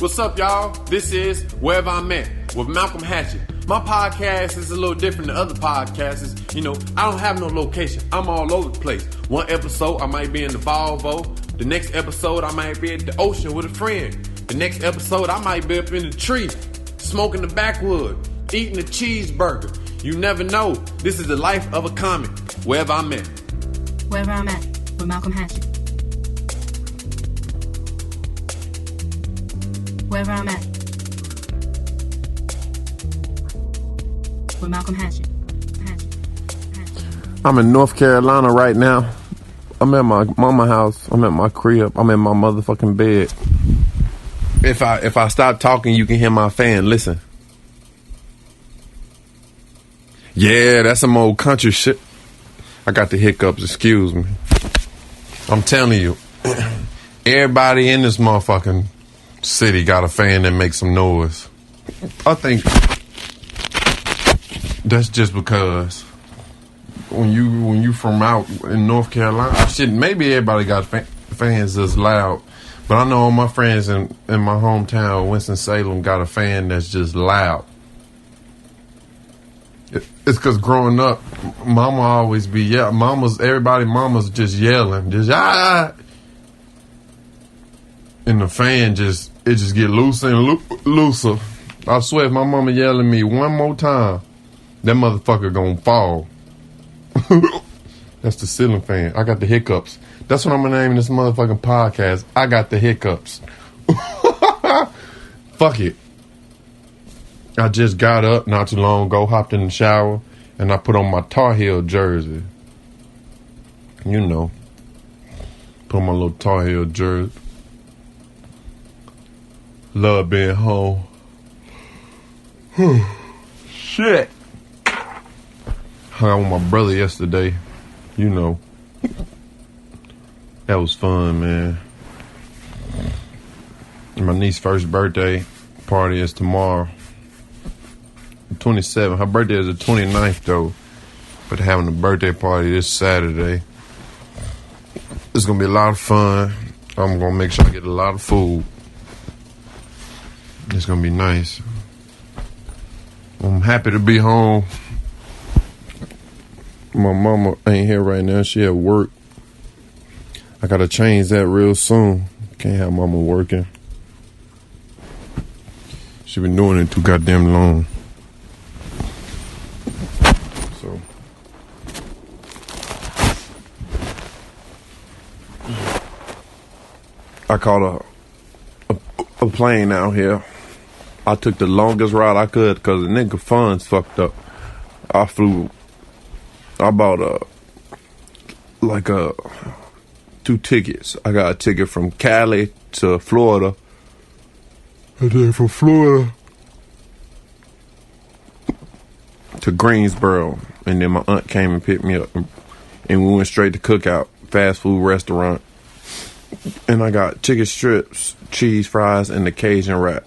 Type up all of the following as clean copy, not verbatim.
What's up, y'all? This is Wherever I'm At with Malcolm-Hatchett. My podcast is a little different than other podcasts. You know, I don't have no location. I'm all over the place. One episode, I might be in the Volvo. The next episode, I might be at the ocean with a friend. The next episode, I might be up in the tree, smoking the backwood, eating a cheeseburger. You never know. This is the life of a comic. Wherever I'm at. Wherever I'm at with Malcolm-Hatchett. Wherever I'm at with Malcolm-Hatchett. I'm in North Carolina right now. I'm at my mama's house. I'm at my crib. I'm in my motherfucking bed. If I stop talking, you can hear my fan. Listen. Yeah, that's some old country shit. I got the hiccups, excuse me. I'm telling you, everybody in this motherfucking city got a fan that makes some noise. I think that's just because when you from out in North Carolina, maybe everybody got fans that's loud. But I know all my friends in my hometown, Winston-Salem, got a fan that's just loud. It's because growing up, mama always be yelling. Mama's just yelling. Just, ah! And the fan just get looser and looser. I swear if my mama yell at me one more time, that motherfucker gonna fall. That's the ceiling fan. I got the hiccups. That's what I'm gonna name this motherfucking podcast. I got the hiccups. Fuck it. I just got up not too long ago, hopped in the shower, and I put on my Tar Heel jersey. You know. Put on my little Tar Heel jersey. Love being home. Shit. Hung out with my brother yesterday. You know. That was fun, man. My niece's first birthday party is tomorrow. 27th. Her birthday is the 29th, though. But having a birthday party this Saturday. It's going to be a lot of fun. I'm going to make sure I get a lot of food. It's going to be nice. I'm happy to be home. My mama ain't here right now. She at work. I got to change that real soon. Can't have mama working. She been doing it too goddamn long. So. I caught a plane out here. I took the longest ride I could because the nigga funds fucked up. I bought two tickets. I got a ticket from Cali to Florida. And then from Florida to Greensboro. And then my aunt came and picked me up. And we went straight to Cookout, fast food restaurant. And I got chicken strips, cheese fries, and the Cajun wrap.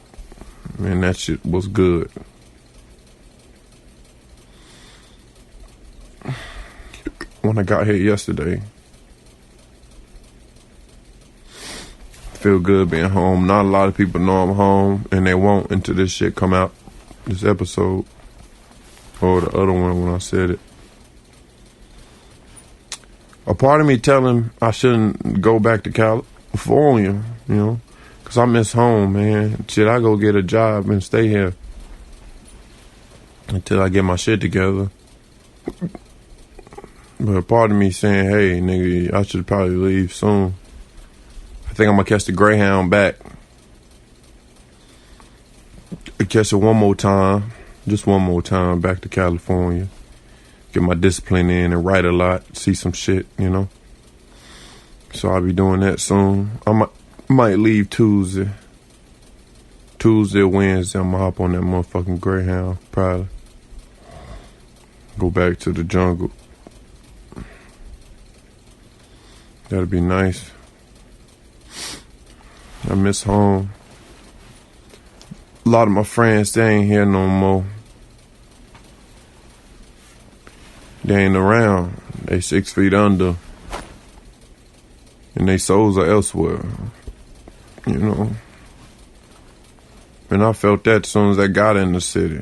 Man, that shit was good. When I got here yesterday, feel good being home. Not a lot of people know I'm home, and they won't until this shit come out, this episode, or the other one when I said it. A part of me telling I shouldn't go back to California, you know, because I miss home, man. Should I go get a job and stay here until I get my shit together? But a part of me saying, hey, nigga, I should probably leave soon. I think I'm going to catch the Greyhound back. Catch it one more time. Just one more time back to California. Get my discipline in and write a lot. See some shit, you know. So I'll be doing that soon. I might leave Tuesday. Tuesday or Wednesday, I'm going to hop on that motherfucking Greyhound, probably. Go back to the jungle. That'd be nice. I miss home. A lot of my friends, they ain't here no more. They ain't around. They 6 feet under. And they souls are elsewhere. You know. tripping. I felt that as soon as I got in the city.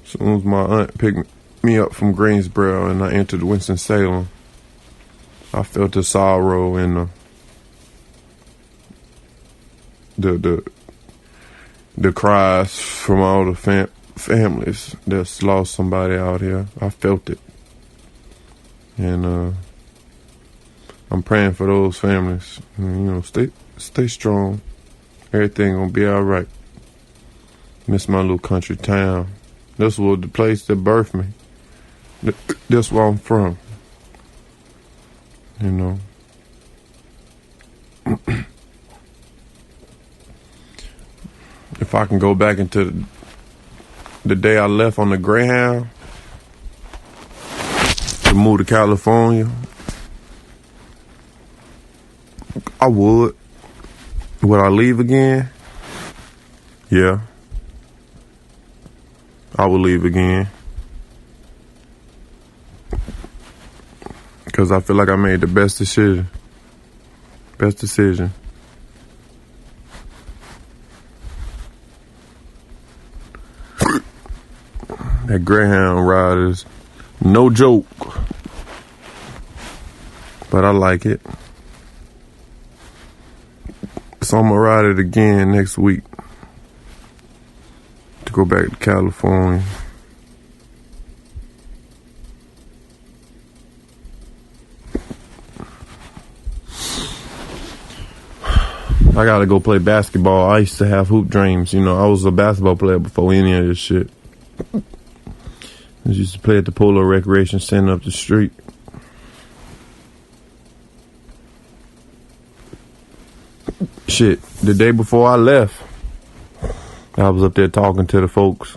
As soon as my aunt picked me up from Greensboro and I entered Winston-Salem, I felt the sorrow and the cries from all the families that's lost somebody out here. I felt it. And I'm praying for those families. And, stay strong. Everything gonna be all right. Miss my little country town. This was the place that birthed me. That's where I'm from. If I can go back into the day I left on the Greyhound to move to California, I would. Would I leave again? Yeah. I would leave again. Because I feel like I made the best decision. That Greyhound ride is no joke. But I like it. So I'm gonna ride it again next week to go back to California. I gotta go play basketball. I used to have hoop dreams. I was a basketball player before any of this shit. I used to play at the Polo Recreation Center up the street. Shit, the day before I left, I was up there talking to the folks,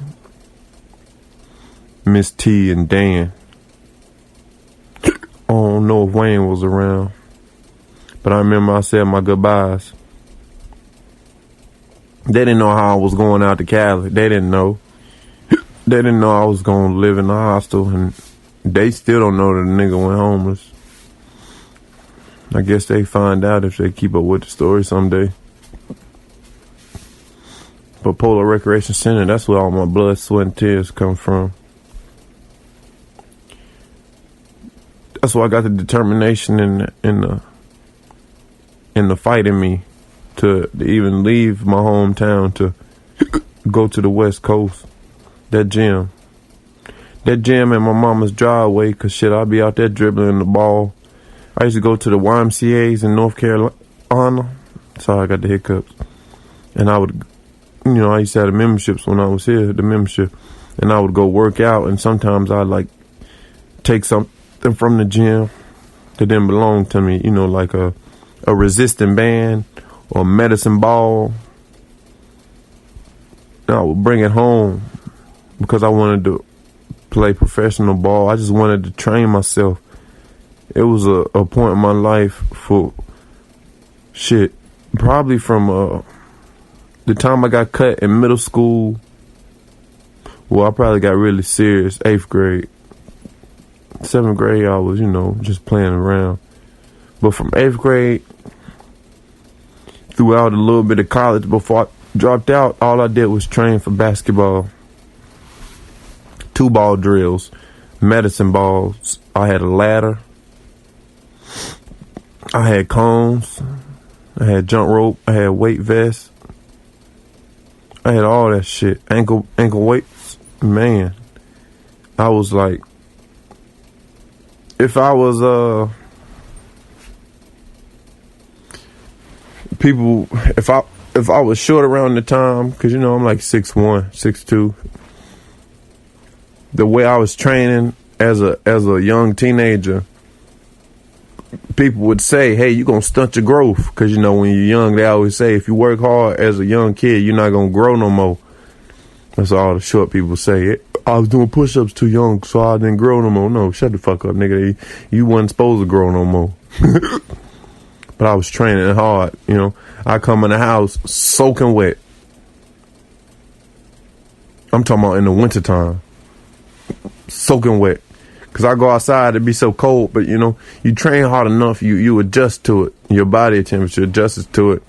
Miss T and Dan. I don't know if Wayne was around, but I remember I said my goodbyes. They didn't know how I was going out to Cali. They didn't know. They didn't know I was going to live in the hostel, and they still don't know that the nigga went homeless. I guess they find out if they keep up with the story someday. But Polo Recreation Center, that's where all my blood, sweat, and tears come from. That's why I got the determination in the fight in me to even leave my hometown to go to the West Coast. That gym in my mama's driveway, cause shit, I'd be out there dribbling the ball. I used to go to the YMCA's in North Carolina. Sorry, I got the hiccups. And I would, I used to have the memberships when I was here, the membership. And I would go work out, and sometimes I'd take something from the gym that didn't belong to me, like a resistant band or a medicine ball. And I would bring it home because I wanted to play professional ball. I just wanted to train myself. It was a point in my life for shit, probably from the time I got cut in middle school. Well, I probably got really serious 8th grade. 7th grade, I was, just playing around. But from 8th grade throughout a little bit of college before I dropped out, all I did was train for basketball. 2-ball drills, medicine balls. I had a ladder. I had cones. I had jump rope. I had weight vests. I had all that shit. Ankle weights. Man, I was like, if I was if I was short around the time, cause I'm like 6'1", 6'2". The way I was training as a young teenager, people would say, hey, you're going to stunt your growth. Because, when you're young, they always say, if you work hard as a young kid, you're not going to grow no more. That's all the short people say. I was doing push-ups too young, so I didn't grow no more. No, shut the fuck up, nigga. You wasn't supposed to grow no more. But I was training hard, I come in the house soaking wet. I'm talking about in the wintertime. Soaking wet. Because I go outside, it'd be so cold. But, you know, you train hard enough, you adjust to it. Your body temperature adjusts to it.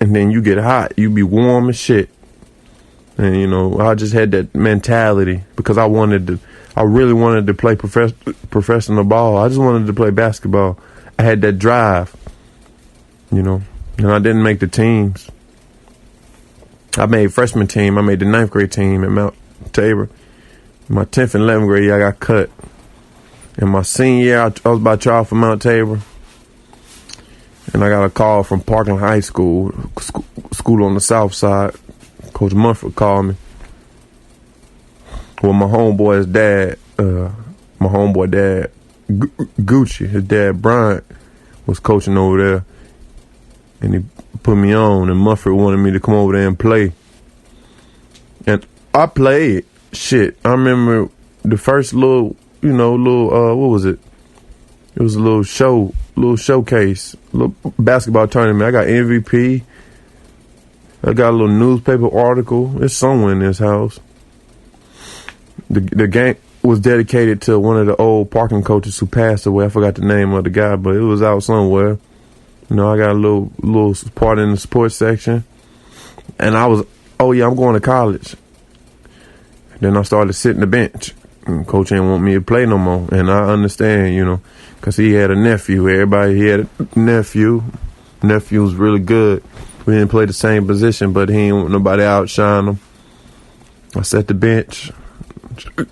And then you get hot. You be warm as shit. And, you know, I just had that mentality because I really wanted to play professional ball. I just wanted to play basketball. I had that drive, you know, and I didn't make the teams. I made freshman team. I made the 9th grade team at Mount Tabor. My 10th and 11th grade year, I got cut. In my senior year, I was about to try out for Mount Tabor. And I got a call from Parkland High School, school on the south side. Coach Mumford called me. Well, my homeboy's dad, Gucci, his dad, Bryant, was coaching over there. And he put me on, and Mumford wanted me to come over there and play. And I played. Shit, I remember the first what was it? It was a little showcase, little basketball tournament. I got MVP. I got a little newspaper article. It's somewhere in this house. The game was dedicated to one of the old parking coaches who passed away. I forgot the name of the guy, but it was out somewhere. You know, I got a little part in the sports section. And I'm going to college. Then I started sitting the bench. And Coach ain't want me to play no more. And I understand, you know, because he had a nephew. He had a nephew. Nephew was really good. We didn't play the same position, but he ain't want nobody to outshine him. I sat the bench.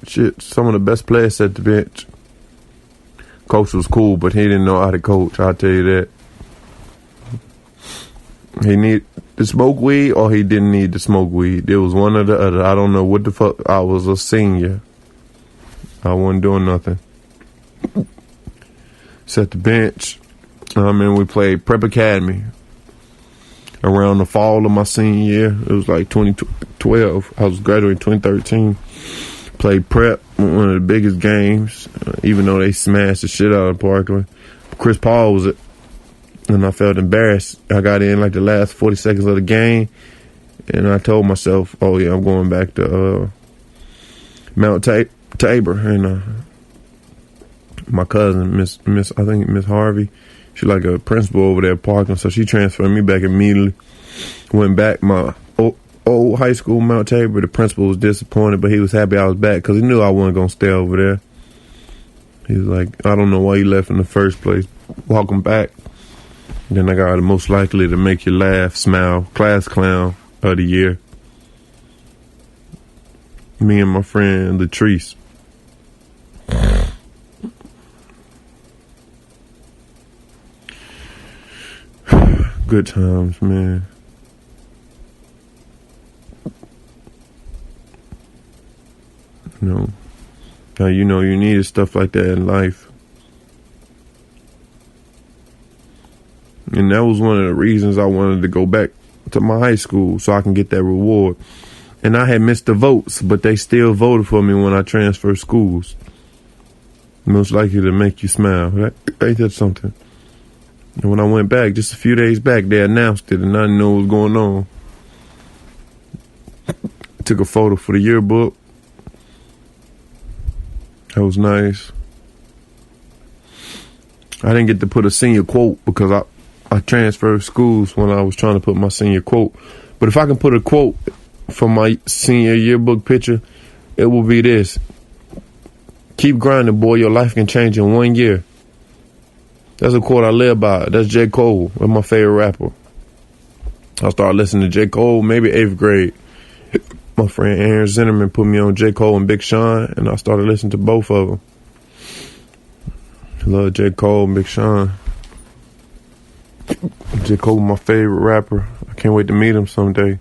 Shit, some of the best players sat the bench. Coach was cool, but he didn't know how to coach, I'll tell you that. He needed to smoke weed or he didn't need to smoke weed. It was one or the other. I don't know what the fuck. I was a senior. I wasn't doing nothing. Sat the bench. We played Prep Academy around the fall of my senior year. It was like 2012. I was graduating 2013. Played Prep, one of the biggest games, even though they smashed the shit out of Parkland. Chris Paul was it. And I felt embarrassed. I got in like the last 40 seconds of the game. And I told myself, oh yeah, I'm going back to Mount Tabor. And my cousin, Miss Harvey, she like a principal over there at Parkland. So she transferred me back immediately. Went back my old high school, Mount Tabor. The principal was disappointed, but he was happy I was back because he knew I wasn't going to stay over there. He was like, I don't know why you left in the first place. Welcome back. Then I got the most likely to make you laugh, smile, class clown of the year. Me and my friend Latrice. Good times, man. You know, you needed stuff like that in life. And that was one of the reasons I wanted to go back to my high school so I can get that reward. And I had missed the votes, but they still voted for me when I transferred schools. Most likely to make you smile. Ain't that something? And when I went back, just a few days back, they announced it and I didn't know what was going on. Took a photo for the yearbook. That was nice. I didn't get to put a senior quote because I transferred schools when I was trying to put my senior quote. But if I can put a quote from my senior yearbook picture, it will be this. Keep grinding, boy. Your life can change in 1 year. That's a quote I live by. That's J. Cole. That's my favorite rapper. I started listening to J. Cole maybe 8th grade. My friend Aaron Zinnerman put me on J. Cole and Big Sean, and I started listening to both of them. I love J. Cole and Big Sean. J. Cole, my favorite rapper. I can't wait to meet him someday.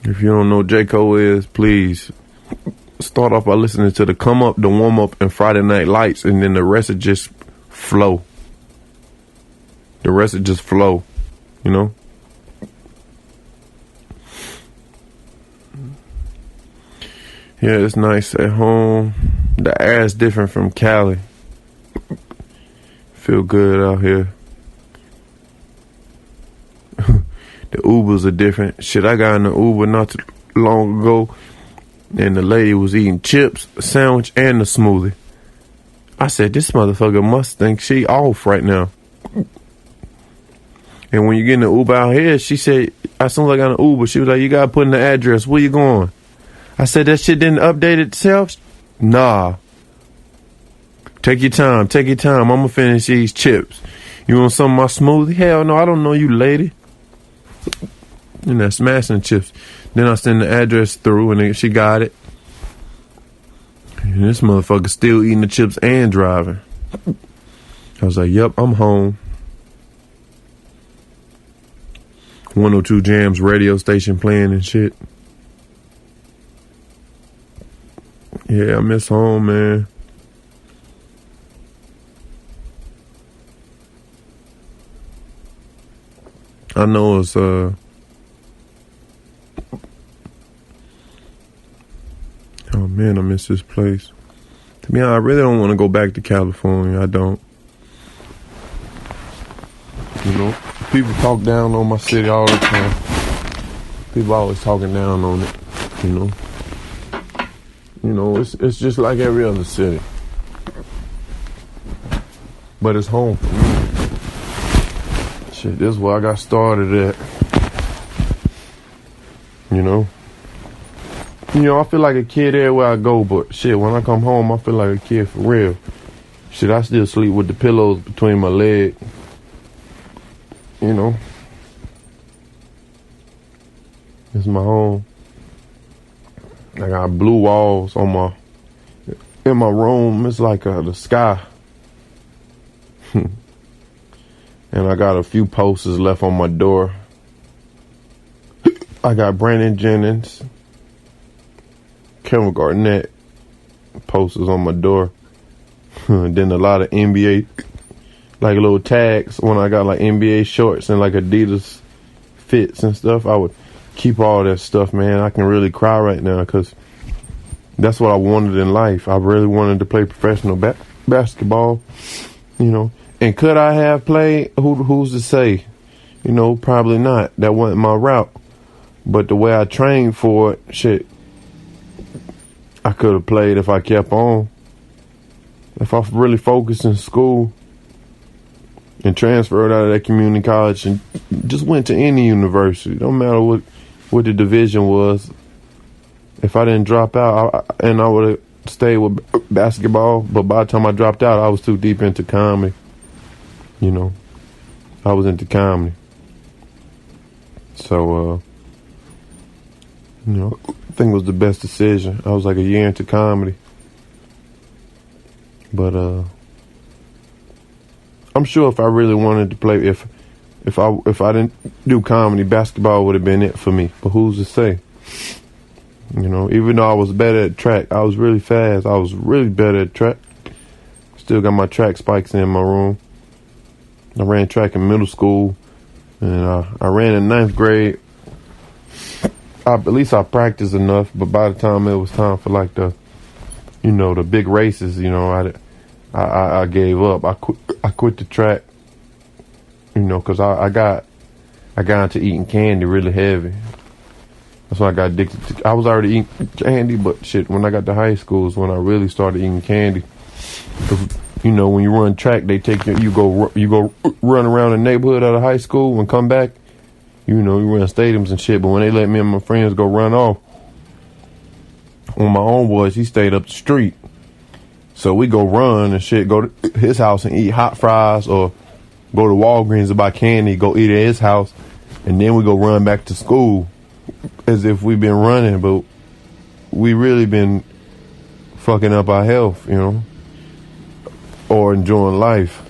If you don't know what J. Cole is, please start off by listening to the Come Up, the Warm Up, and Friday Night Lights, and then the rest would just flow. The rest would just flow, you know? Yeah, it's nice at home. The air is different from Cali. Feel good out here. The Ubers are different. Shit, I got in the Uber not too long ago. And the lady was eating chips, a sandwich, and a smoothie. I said, this motherfucker must think she off right now. And when you get in the Uber out here, she said, as soon as I got an Uber, she was like, you gotta put in the address. Where you going? I said, that shit didn't update itself? Nah. Take your time. I'm gonna finish these chips. You want some of my smoothie? Hell no, I don't know you, lady. And that smashing chips. Then I send the address through, and she got it. And this motherfucker still eating the chips and driving. I was like, yep, I'm home. 102 Jams radio station playing and shit. Yeah, I miss home, man. I know it's oh man, I miss this place. To be honest, I really don't want to go back to California. I don't. You know, people talk down on my city all the time. People always talking down on it. You know, it's just like every other city. But it's home for me. Shit, this is where I got started at. You know, I feel like a kid everywhere I go, but shit, when I come home, I feel like a kid for real. Shit, I still sleep with the pillows between my legs. You know, it's my home. I got blue walls in my room. It's like the sky. And I got a few posters left on my door. I got Brandon Jennings, Kevin Garnett posters on my door. Then a lot of NBA, like little tags when I got like NBA shorts and like Adidas fits and stuff. I would keep all that stuff, man. I can really cry right now because that's what I wanted in life. I really wanted to play professional basketball, you know. And could I have played? Who's to say? You know, probably not. That wasn't my route. But the way I trained for it, shit, I could have played if I kept on. If I really focused in school and transferred out of that community college and just went to any university, don't matter what the division was. If I didn't drop out, I would have stayed with basketball. But by the time I dropped out, I was too deep into comedy. You know, I was into comedy. So, you know, I think it was the best decision. I was like a year into comedy. But I'm sure if I really wanted to play, if I didn't do comedy, basketball would have been it for me. But who's to say? You know, even though I was better at track, I was really fast. I was really better at track. Still got my track spikes in my room. I ran track in middle school, and I ran in 9th grade. At least I practiced enough, but by the time it was time for like the big races, you know, I gave up. I quit the track, you know, because I got into eating candy really heavy. That's when I got addicted to. I was already eating candy, but shit, when I got to high school is when I really started eating candy. You know, when you run track, they take you go run around the neighborhood of the high school and come back. You know, you run stadiums and shit. But when they let me and my friends go run off, on my own boys, he stayed up the street. So we go run and shit, go to his house and eat hot fries, or go to Walgreens to buy candy, go eat at his house, and then we go run back to school as if we've been running, but we really been fucking up our health, you know, or enjoying life.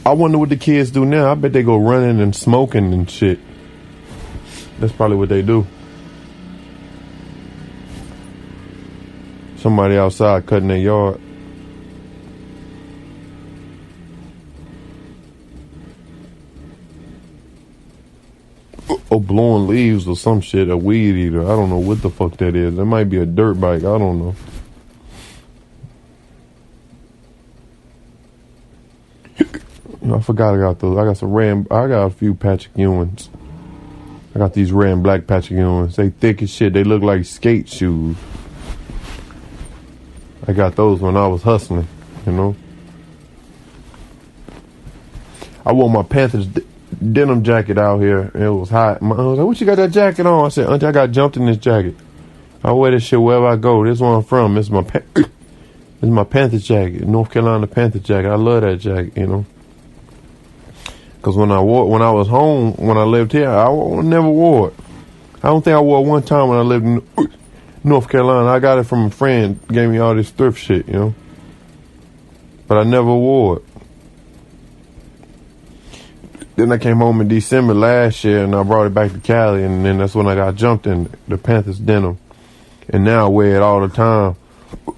I wonder what the kids do now. I bet they go running and smoking and shit. That's probably what they do. Somebody outside cutting their yard. Or blowing leaves or some shit, a weed eater. I don't know what the fuck that is. It might be a dirt bike. I don't know. I forgot I got those. I got a few Patrick Ewings. I got these red and black Patrick Ewings. They thick as shit. They look like skate shoes. I got those when I was hustling, you know. I wore my Panthers denim jacket out here. And it was hot. My aunt was like, what you got that jacket on? I said, Auntie, I got jumped in this jacket. I wear this shit wherever I go. This is where I'm from. This is my Panthers jacket. North Carolina Panthers jacket. I love that jacket, you know. Because when I was home, when I lived here, I never wore it. I don't think I wore it one time when I lived in North Carolina. I got it from a friend. Gave me all this thrift shit, you know. But I never wore it. Then I came home in December last year and I brought it back to Cali, and then that's when I got jumped in the Panthers denim. And now I wear it all the time.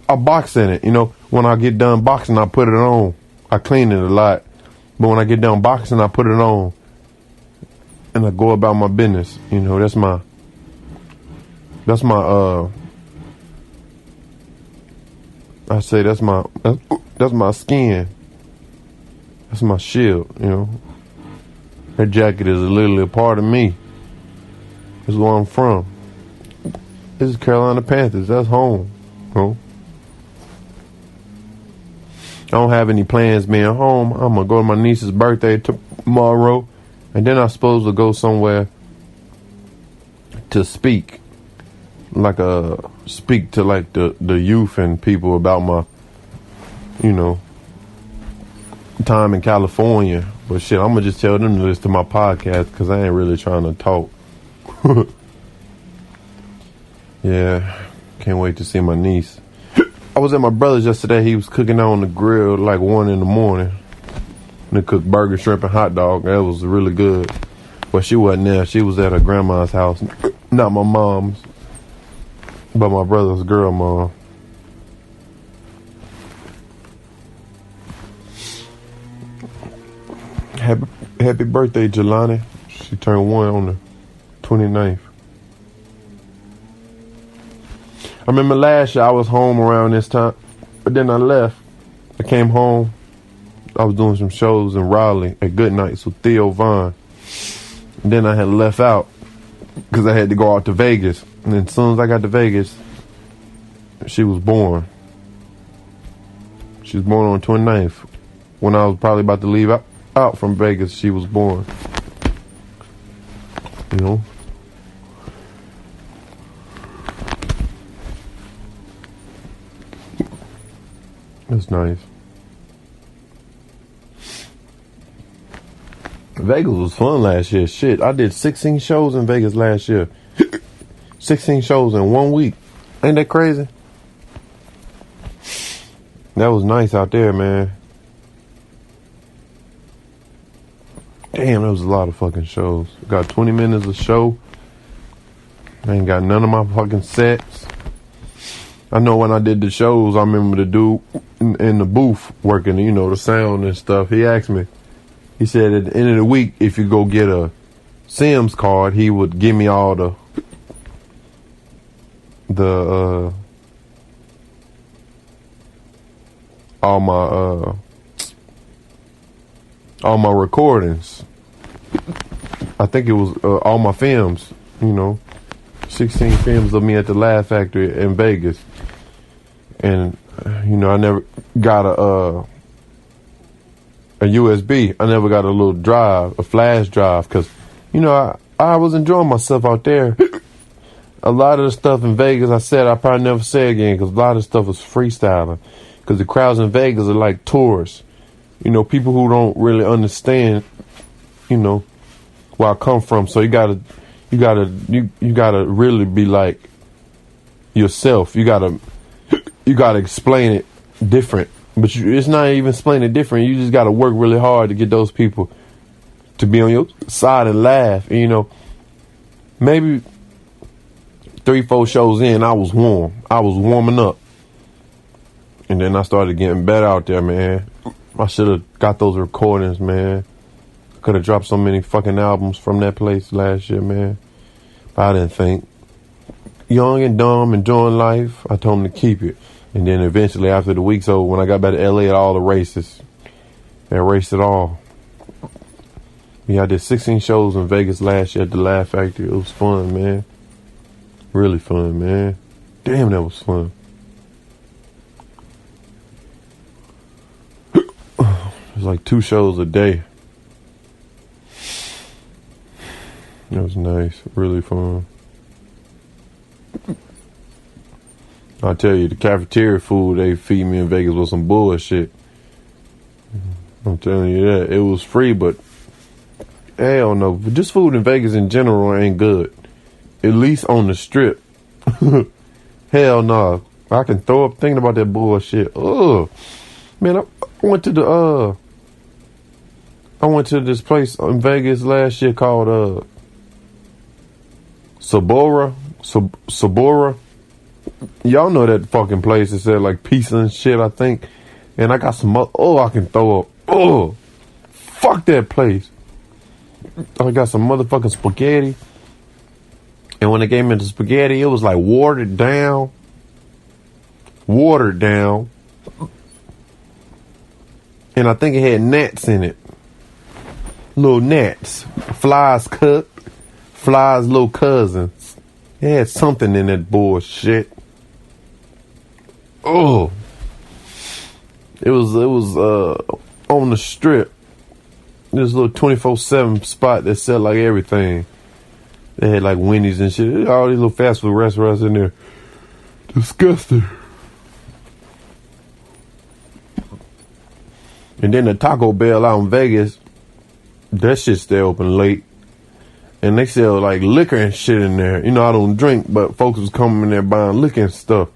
I box in it, you know. When I get done boxing, I put it on. I clean it a lot. But when I get done boxing, I put it on. And I go about my business. You know, that's my I say that's my skin. That's my shield, you know. That jacket is literally a part of me. That's where I'm from. This is Carolina Panthers. That's home. You know? I don't have any plans being home. I'm going to go to my niece's birthday tomorrow. And then I'm supposed to go somewhere to speak. Speak to like the youth and people about my, you know, time in California. But shit, I'm going to just tell them to listen to my podcast because I ain't really trying to talk. Yeah, can't wait to see my niece. I was at my brother's yesterday. He was cooking on the grill like 1 a.m. And they cooked burger, shrimp, and hot dog. That was really good. But she wasn't there. She was at her grandma's house. Not my mom's, but my brother's girl mom. Happy birthday, Jelani. She turned 1 on the 29th. I remember last year I was home around this time, but then I left. I came home. I was doing some shows in Raleigh at Good Nights with Theo Vaughn. And then I had left out because I had to go out to Vegas. And then as soon as I got to Vegas, she was born. She was born on the 29th. When I was probably about to leave out from Vegas, she was born. You know? That's nice. Vegas was fun last year. Shit, I did 16 shows in Vegas last year. 16 shows in 1 week. Ain't that crazy? That was nice out there, man. Damn, that was a lot of fucking shows. Got 20 minutes of show. I ain't got none of my fucking sets. I know when I did the shows, I remember the dude in the booth working, you know, the sound and stuff. He asked me, he said at the end of the week, if you go get a Sims card, he would give me all all my recordings. I think it was all my films, you know, 16 films of me at the Laugh Factory in Vegas. And, you know, I never got a USB. I never got a little drive, a flash drive, because, you know, I was enjoying myself out there. A lot of the stuff in Vegas I said I probably never say again, because a lot of the stuff was freestyling. Because the crowds in Vegas are like tourists. You know, people who don't really understand, you know, where I come from. So you gotta really be like yourself. You gotta explain it different. But it's not even explaining it different. You just gotta work really hard to get those people to be on your side and laugh. And, you know, maybe 3-4 shows in, I was warm. I was warming up. And then I started getting better out there, man. I should have got those recordings, man. Could have dropped so many fucking albums from that place last year, man. But I didn't think. Young and dumb, enjoying life, I told him to keep it. And then eventually, after the week's over, when I got back to LA at all the races, I erased it all. Yeah, I did 16 shows in Vegas last year at the Laugh Factory. It was fun, man. Really fun, man. Damn, that was fun. was like 2 shows a day. It was nice, really fun. I tell you, the cafeteria food they feed me in Vegas was some bullshit. I'm telling you that. It was free, but hell no. But just food in Vegas in general ain't good. At least on the strip. Hell no. I can throw up thinking about that bullshit. Ugh. Man, I went to this place in Vegas last year called Sabora. Y'all know that fucking place that said like pizza and shit, I think. And I got some I can throw up. Oh, fuck that place. I got some motherfucking spaghetti. And when they gave me the spaghetti, it was like watered down. And I think it had gnats in it. Little gnats. Flies cooked. Flies little cousins. It had something in that bullshit. Oh. It was on the strip. This little 24/7 spot that sell like everything. They had like Wendy's and shit. All these little fast food restaurants in there. Disgusting. And then the Taco Bell out in Vegas, that shit stay open late. And they sell like liquor and shit in there. You know, I don't drink, but folks was coming in there buying liquor and stuff.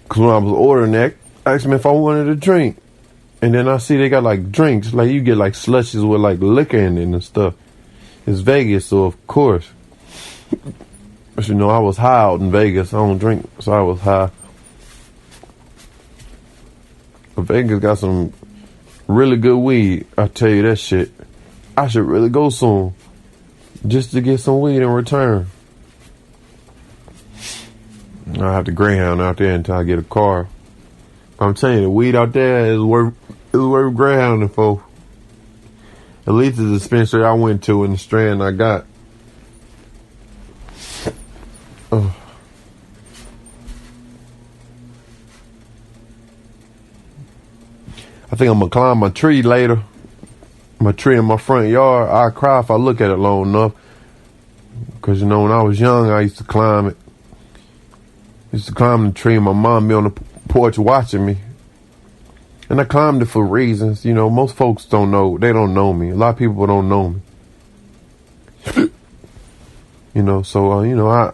Cause when I was ordering that, asked me if I wanted a drink. And then I see they got like drinks, like you get like slushes with like liquor in it and stuff. It's Vegas, so of course. But you know, I was high out in Vegas. I don't drink, so I was high. But Vegas got some really good weed. I tell you that shit. I should really go soon. Just to get some weed in return. I have to Greyhound out there until I get a car. I'm telling you, the weed out there is worth Greyhounding for. At least the dispensary I went to and the strand I got. Oh. I think I'm gonna climb my tree later. My tree in my front yard. I cry if I look at it long enough. Cause you know, when I was young, I used to climb it. Used to climb the tree and my mom be on the porch watching me. And I climbed it for reasons. You know, most folks don't know. They don't know me. A lot of people don't know me. You know, so, you know, I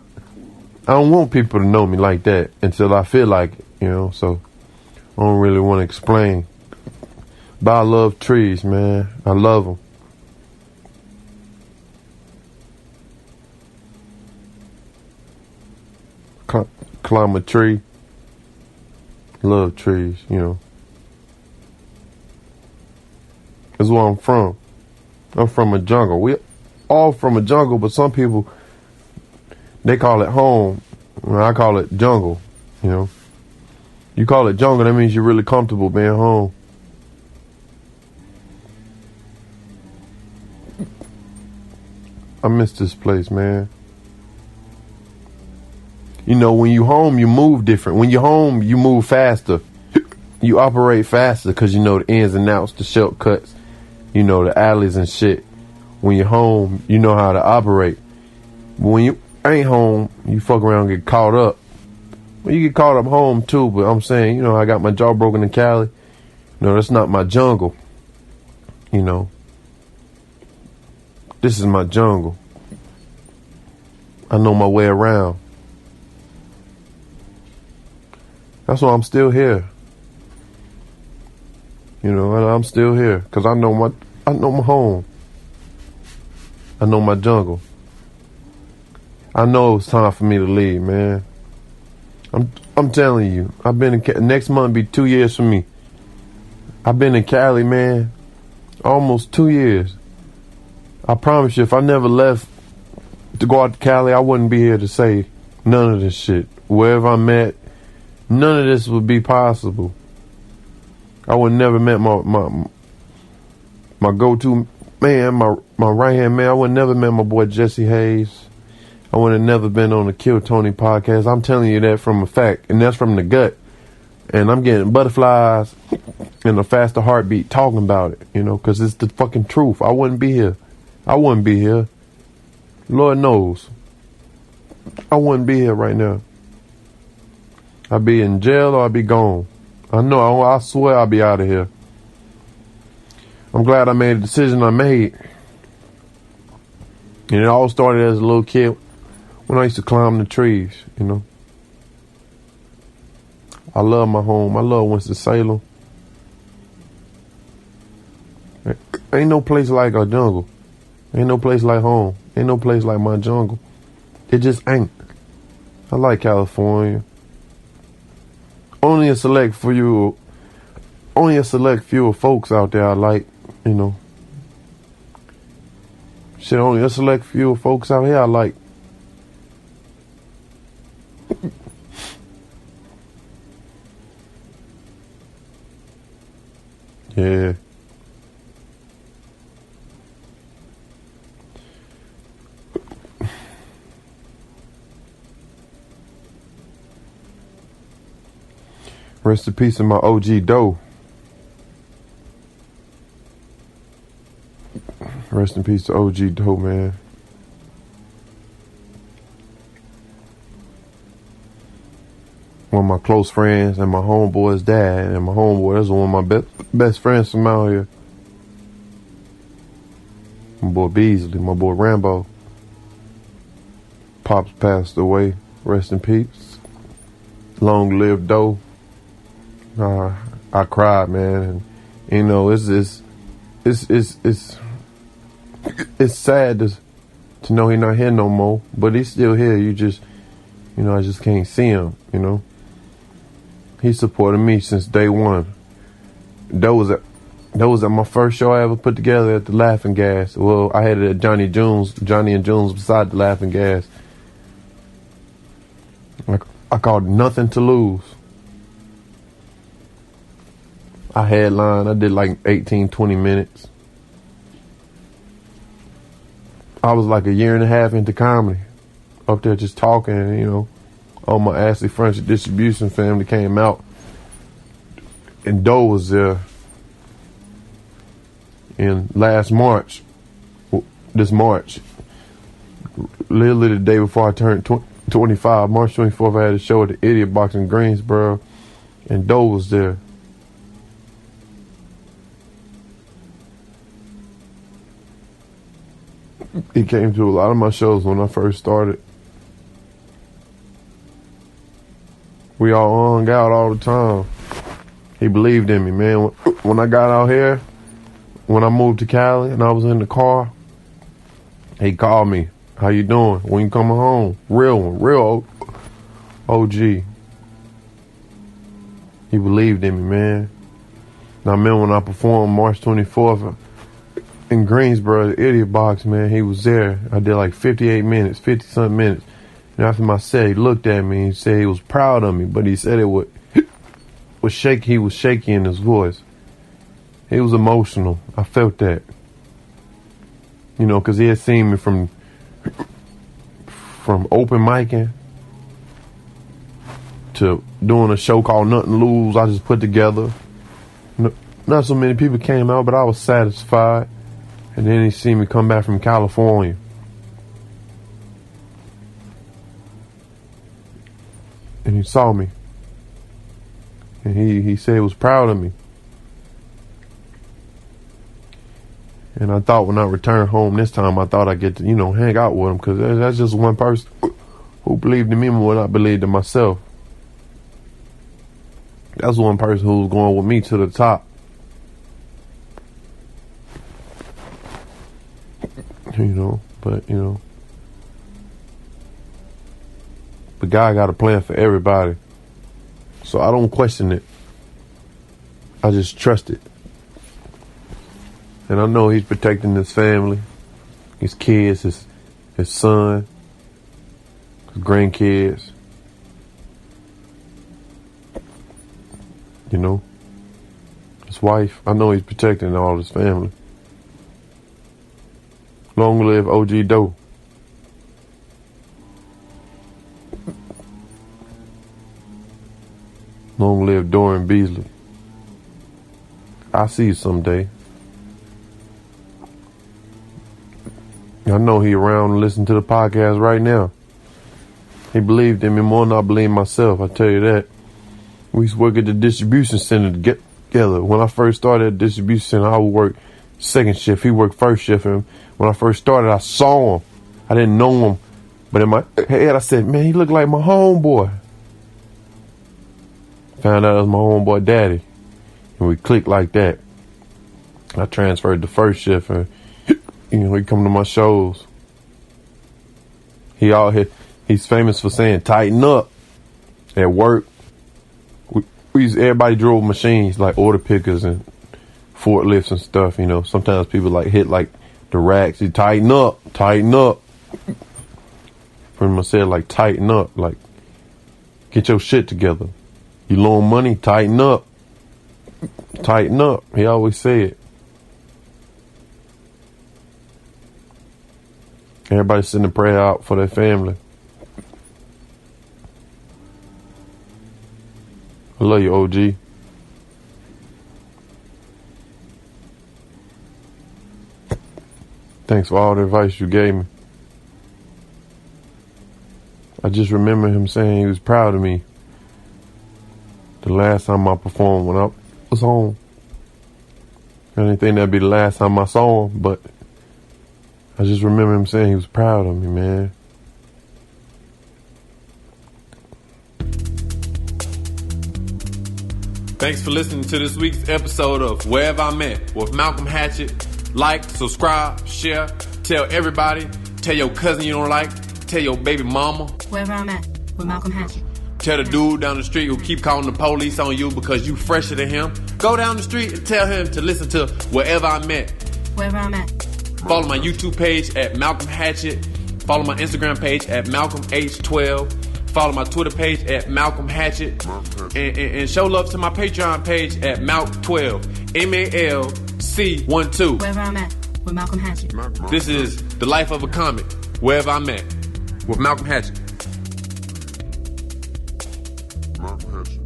don't want people to know me like that until I feel like it, you know, so I don't really want to explain. But I love trees, man. I love them. Climb a tree. Love trees, you know. That's where I'm from. I'm from a jungle. We all from a jungle, but some people, they call it home. I call it jungle, you know. You call it jungle, that means you're really comfortable being home. I miss this place, man. You know, when you home, you move different. When you're home, you move faster. You operate faster because you know the ins and outs, the shortcuts, you know, the alleys and shit. When you're home, you know how to operate. But when you ain't home, you fuck around and get caught up. Well, you get caught up home too, but I'm saying, you know, I got my jaw broken in Cali. No, that's not my jungle. You know, this is my jungle. I know my way around. That's why I'm still here. You know, I'm still here because I know my home. I know my jungle. I know it's time for me to leave, man. I'm telling you, I've been in next month be 2 years for me. I've been in Cali, man, almost 2 years. I promise you, if I never left to go out to Cali, I wouldn't be here to say none of this shit. Wherever I'm at, none of this would be possible. I would never met my go-to man, my right-hand man. I would never met my boy Jesse Hayes. I would have never been on the Kill Tony podcast. I'm telling you that from a fact, and that's from the gut. And I'm getting butterflies in a faster heartbeat talking about it, you know, because it's the fucking truth. I wouldn't be here. I wouldn't be here. Lord knows. I wouldn't be here right now. I'd be in jail or I'd be gone. I swear I'll be out of here. I'm glad I made the decision I made. And it all started as a little kid when I used to climb the trees, you know. I love my home. I love Winston-Salem. Ain't no place like a jungle. Ain't no place like home. Ain't no place like my jungle. It just ain't. I like California. Only a select few of folks out there I like, you know. Shit, only a select few of folks out here I like. Yeah. Rest in peace of my OG Doe. Rest in peace to OG Doe, man. One of my close friends and my homeboy's dad, and my homeboy, that's one of my best friends from out here. My boy Beasley, my boy Rambo. Pops passed away. Rest in peace. Long live Doe. I cried, man, and you know it's sad to know he's not here no more, but he's still here. I just can't see him, you know. He supported me since day one. That was at my first show I ever put together at the Laughing Gas. Well, I had it at Johnny and June's beside the Laughing Gas. I called Nothing to Lose. I headlined. I did like 18, 20 minutes. I was like a year and a half into comedy. Up there just talking, you know. All my Ashley Furniture Distribution family came out. And Doe was there in last March. This March. Literally the day before I turned 25. March 24th, I had a show at the Idiot Box in Greensboro. And Doe was there. He came to a lot of my shows when I first started. We all hung out all the time. He believed in me, man. When I got out here, when I moved to Cali and I was in the car, he called me. How you doing? When you coming home? Real one, real OG. He believed in me, man. Now, I remember when I performed March 24th in Greensboro, the Idiot Box, man, he was there. I did like 58 minutes, 50-something minutes. And after my set, he looked at me and said he was proud of me, but he said was shaky. He was shaky in his voice. He was emotional. I felt that. You know, because he had seen me from open micing to doing a show called Nothing to Lose I just put together. Not so many people came out, but I was satisfied. And then he seen me come back from California. And he saw me. And he said he was proud of me. And I thought when I returned home this time, I thought I'd get to, you know, hang out with him. Because that's just one person who believed in me more than I believed in myself. That's one person who was going with me to the top. You know, but God got a plan for everybody. So I don't question it. I just trust it. And I know he's protecting his family, his kids, his son, his grandkids. You know, his wife. I know he's protecting all his family. Long live OG Doe. Long live Dorian Beasley. I'll see you someday. I know he around and listen to the podcast right now. He believed in me more than I believe myself, I tell you that. We used to work at the distribution center together. When I first started at the distribution center, I would work second shift. He worked first shift. And when I first started, I saw him. I didn't know him. But in my head, I said, man, he looked like my homeboy. Found out it was my homeboy daddy. And we clicked like that. I transferred to first shift and, he come to my shows. He's famous for saying, tighten up at work. Everybody drove machines like order pickers and forklifts and stuff, Sometimes people hit the racks. You tighten up. Pretty much said tighten up, get your shit together. You loan money, tighten up. He always said. Everybody sending a prayer out for their family. I love you, OG. Thanks for all the advice you gave me. I just remember him saying he was proud of me the last time I performed when I was home. I didn't think that'd be the last time I saw him, but I just remember him saying he was proud of me, man. Thanks for listening to this week's episode of Wherever I'm At with Malcolm-Hatchett. Like, subscribe, share, tell everybody, tell your cousin you don't like, tell your baby mama. Wherever I'm At with Malcolm-Hatchett. Tell the dude down the street who keep calling the police on you because you fresher than him. Go down the street and tell him to listen to Wherever I'm At. Wherever I'm At. Follow my YouTube page at Malcolm-Hatchett. Follow my Instagram page at MalcolmH12. Follow my Twitter page at Malcolm-Hatchett. And show love to my Patreon page at Malc12. MALC12. Wherever I'm At with Malcolm-Hatchett. This is The Life of a Comic. Wherever I'm At with Malcolm-Hatchett. Malcolm-Hatchett.